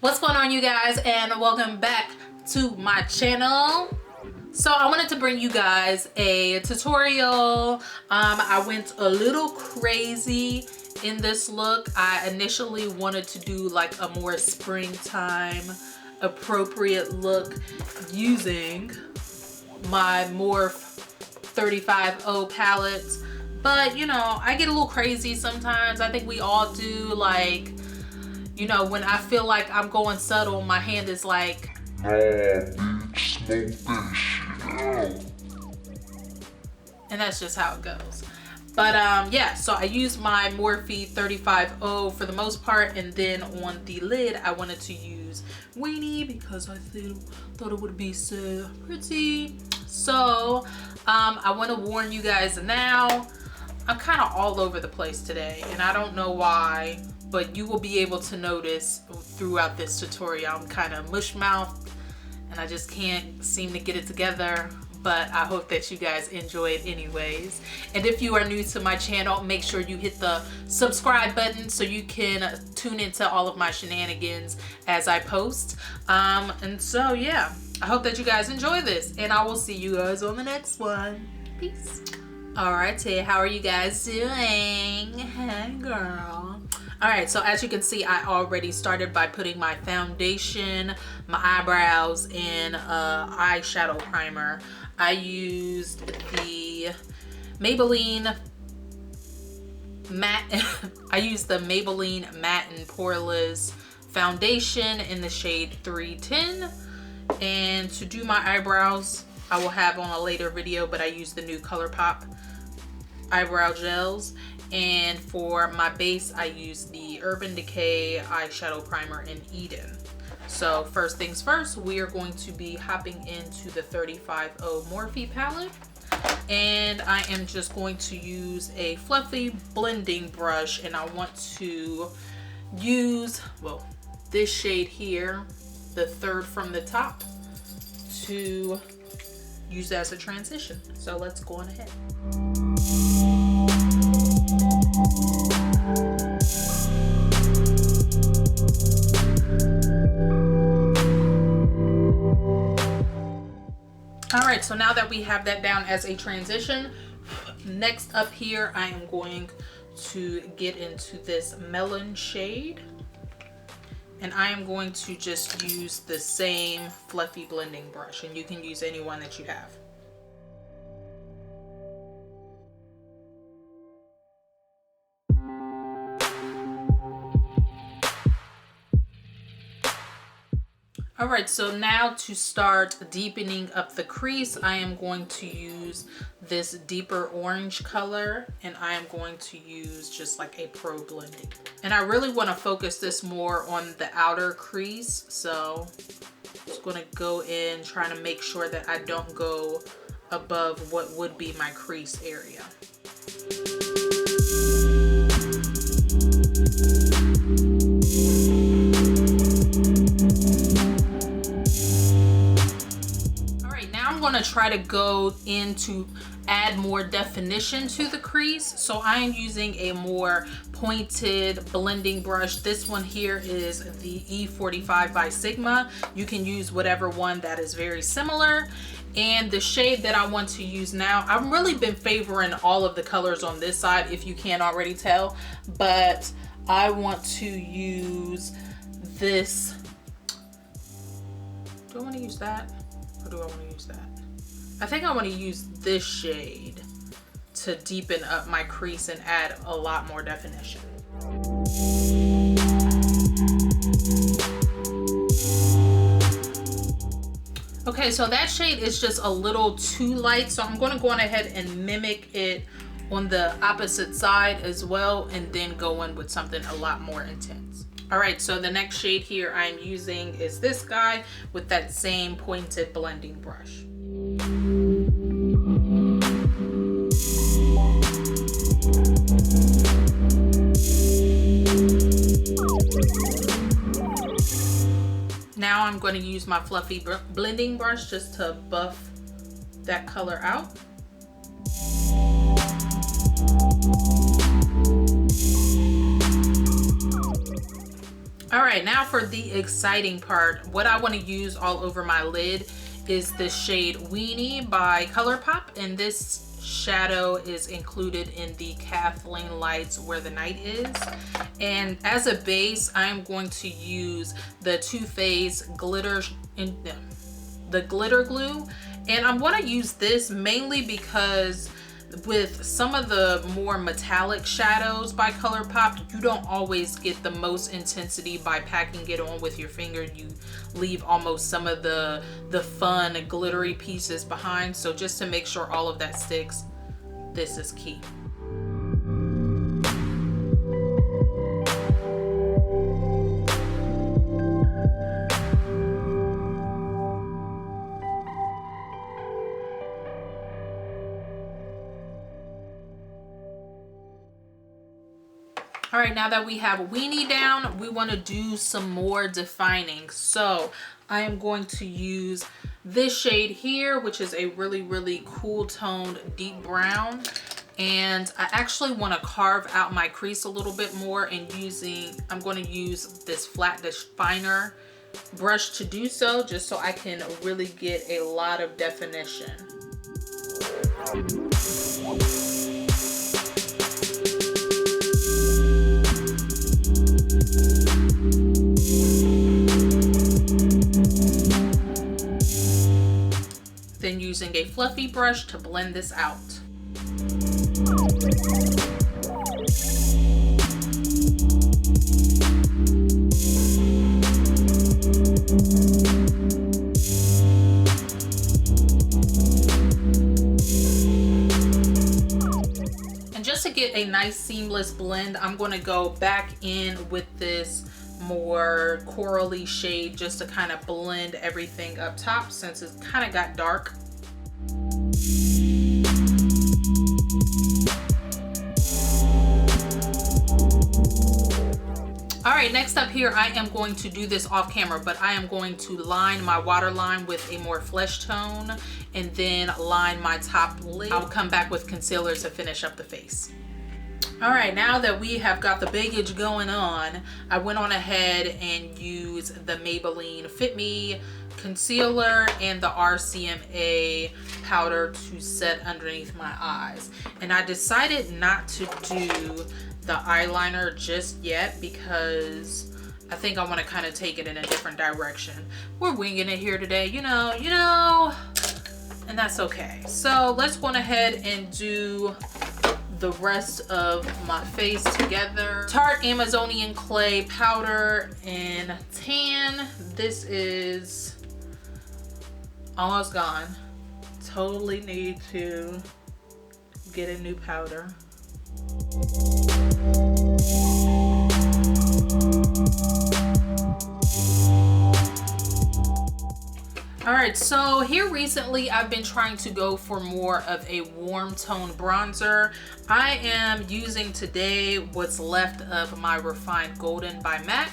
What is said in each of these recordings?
What's going on, you guys, and welcome back to my channel. So I wanted to bring you guys a tutorial. I went a little crazy in this look. I initially wanted to do like a more springtime appropriate look using my Morphe 35O palette, but you know, I get a little crazy sometimes. I think we all do. Like, you know, when I feel like I'm going subtle, my hand is like, no, bitch, smoke this shit out. And that's just how it goes. But yeah, so I used my Morphe 35O for the most part, and then on the lid I wanted to use Weenie because I thought it would be so pretty. So I want to warn you guys now, I'm kind of all over the place today, and I don't know why, but you will be able to notice throughout this tutorial I'm kind of mush-mouthed and I just can't seem to get it together. But I hope that you guys enjoy it anyways. And if you are new to my channel, make sure you hit the subscribe button so you can tune into all of my shenanigans as I post. And so yeah, I hope that you guys enjoy this, and I will see you guys on the next one. Peace. Alrighty, how are you guys doing? Hey girl. Alright, so as you can see, I already started by putting my foundation, my eyebrows, and eyeshadow primer. I used the Maybelline matte I used the Maybelline matte and Poreless foundation in the shade 310. And to do my eyebrows, I will have on a later video, but I used the new Colourpop eyebrow gels. And for my base, I used the Urban Decay eyeshadow primer in Eden. So first things first, we are going to be hopping into the 35O Morphe palette, and I am just going to use a fluffy blending brush, and I want to use, well, this shade here, the third from the top, to use as a transition. So let's go on ahead. Alright, so now that we have that down as a transition, next up here I am going to get into this melon shade, and I am going to just use the same fluffy blending brush, and you can use any one that you have. Alright, so now to start deepening up the crease, I am going to use this deeper orange color, and I am going to use just like a pro blending. And I really want to focus this more on the outer crease, so I'm just going to go in trying to make sure that I don't go above what would be my crease area. I'm going to try to go in to add more definition to the crease. So I am using a more pointed blending brush. This one here is the E45 by Sigma. You can use whatever one that is very similar. And the shade that I want to use now, I've really been favoring all of the colors on this side, if you can't already tell, but I want to use this. Do I want to use that? Or do I want to use that? I think I want to use this shade to deepen up my crease and add a lot more definition. Okay, so that shade is just a little too light, so I'm going to go on ahead and mimic it on the opposite side as well, and then go in with something a lot more intense. Alright, so the next shade here I'm using is this guy with that same pointed blending brush. Now I'm going to use my fluffy blending brush just to buff that color out. All right. right, now for the exciting part. What I want to use all over my lid is the shade Weenie by Colourpop, and this shadow is included in the Kathleen Lights Where the Night Is. And as a base, I am going to use the Too Faced glitter the glitter glue, and I'm going to use this mainly because with some of the more metallic shadows by Colourpop, you don't always get the most intensity by packing it on with your finger. You leave almost some of the fun glittery pieces behind. So just to make sure all of that sticks, this is key. All right, now that we have Weenie down, we want to do some more defining. So I am going to use this shade here, which is a really, really cool toned deep brown. And I actually want to carve out my crease a little bit more, and I'm going to use this flat definer brush to do so, just so I can really get a lot of definition. Then using a fluffy brush to blend this out. And just to get a nice seamless blend, I'm going to go back in with this more corally shade just to kind of blend everything up top, since it's kind of got dark. All right, next up here, I am going to do this off camera, but I am going to line my waterline with a more flesh tone and then line my top lid. I'll come back with concealer to finish up the face. All right, now that we have got the baggage going on, I went on ahead and used the Maybelline Fit Me Concealer and the RCMA powder to set underneath my eyes. And I decided not to do the eyeliner just yet because I think I want to kind of take it in a different direction. We're winging it here today, you know, and that's okay. So let's go on ahead and do the rest of my face together. Tarte Amazonian Clay powder in tan. This is almost gone. Totally need to get a new powder. All right, so here recently I've been trying to go for more of a warm tone bronzer. I am using today what's left of my Refined Golden by MAC.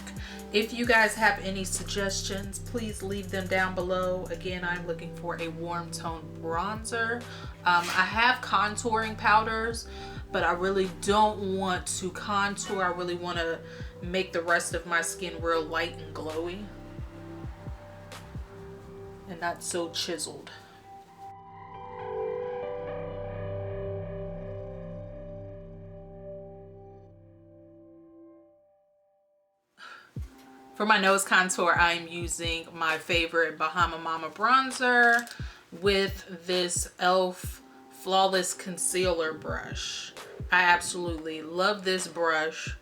If you guys have any suggestions, please leave them down below. Again, I'm looking for a warm tone bronzer. I have contouring powders, but I really don't want to contour. I really want to make the rest of my skin real light and glowy and not so chiseled. For my nose contour, I'm using my favorite Bahama Mama bronzer with this e.l.f. Flawless Concealer brush. I absolutely love this brush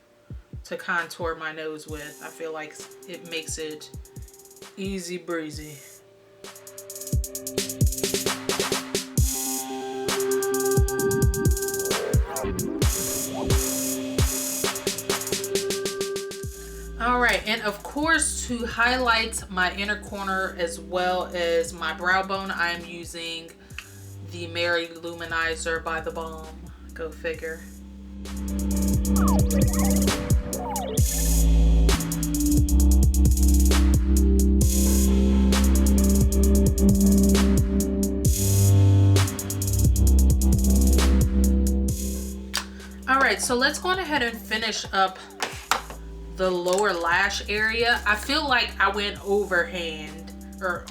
to contour my nose with. I feel like it makes it easy breezy. All right, and of course, to highlight my inner corner as well as my brow bone, I'm using the Mary Luminizer by the Balm. Go figure. All right, so let's go on ahead and finish up the lower lash area. I feel like I went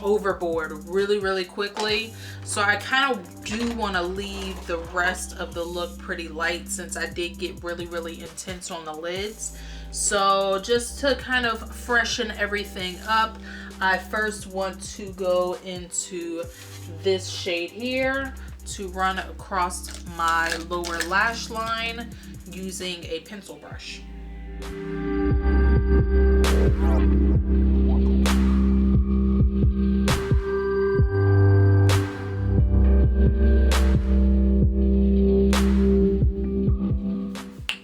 overboard really quickly, so I kind of do want to leave the rest of the look pretty light since I did get really intense on the lids. So just to kind of freshen everything up, I first want to go into this shade here to run across my lower lash line using a pencil brush.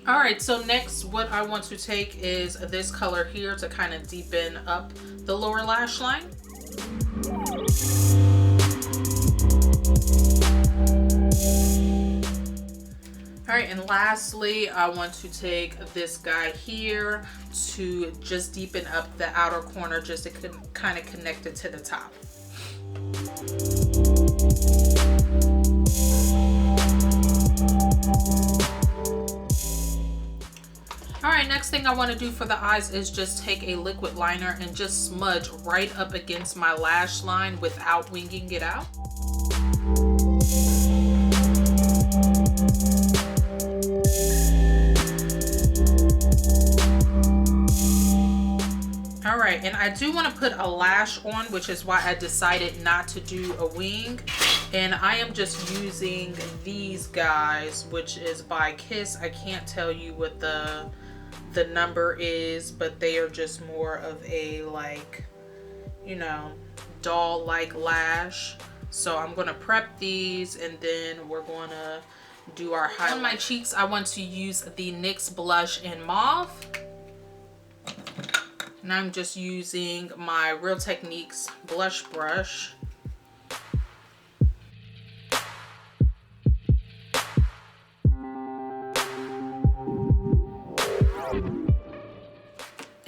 Alright, so next what I want to take is this color here to kind of deepen up the lower lash line. Alright, and lastly, I want to take this guy here to just deepen up the outer corner just to kind of connect it to the top. Alright, next thing I want to do for the eyes is just take a liquid liner and just smudge right up against my lash line without winging it out. Alright, and I do want to put a lash on, which is why I decided not to do a wing. And I am just using these guys, which is by Kiss. I can't tell you what the number is, but they are just more of a, like, you know, doll-like lash. So I'm going to prep these and then we're going to do our highlight. On my cheeks, I want to use the NYX blush in Mauve. And I'm just using my Real Techniques blush brush.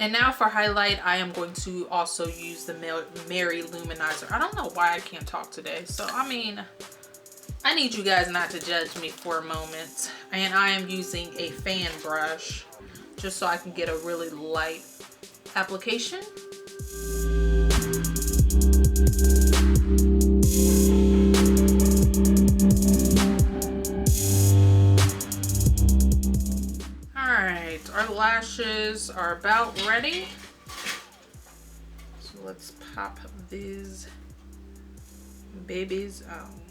And now for highlight, I am going to also use the Mary Luminizer. I don't know why I can't talk today. So, I mean, I need you guys not to judge me for a moment. And I am using a fan brush just so I can get a really light application. Alright, our lashes are about ready. So let's pop these babies on.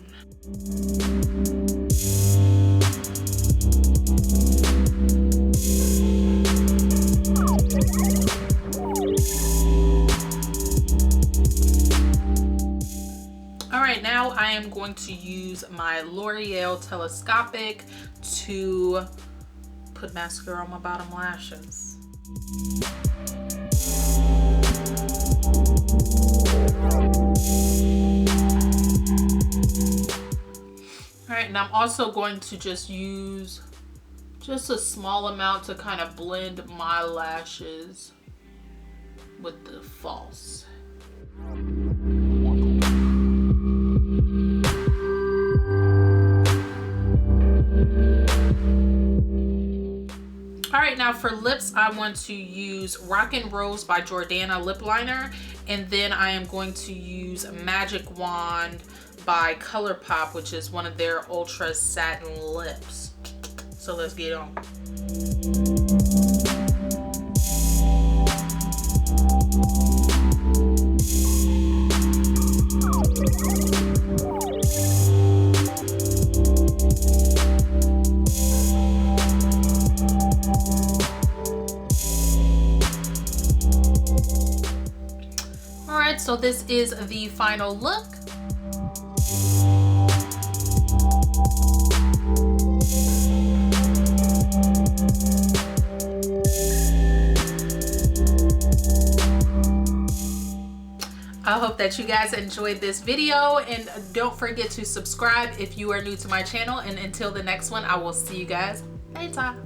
Alright, now I am going to use my Loreal Telescopic to put mascara on my bottom lashes. Alright, and I'm also going to just use just a small amount to kind of blend my lashes with the false. Alright, now for lips, I want to use Rockin' Rose by Jordana lip liner, and then I am going to use Magic Wand by Colourpop, which is one of their ultra satin lips. So let's get on. Alright, so this is the final look. I hope that you guys enjoyed this video, and don't forget to subscribe if you are new to my channel, and until the next one, I will see you guys later.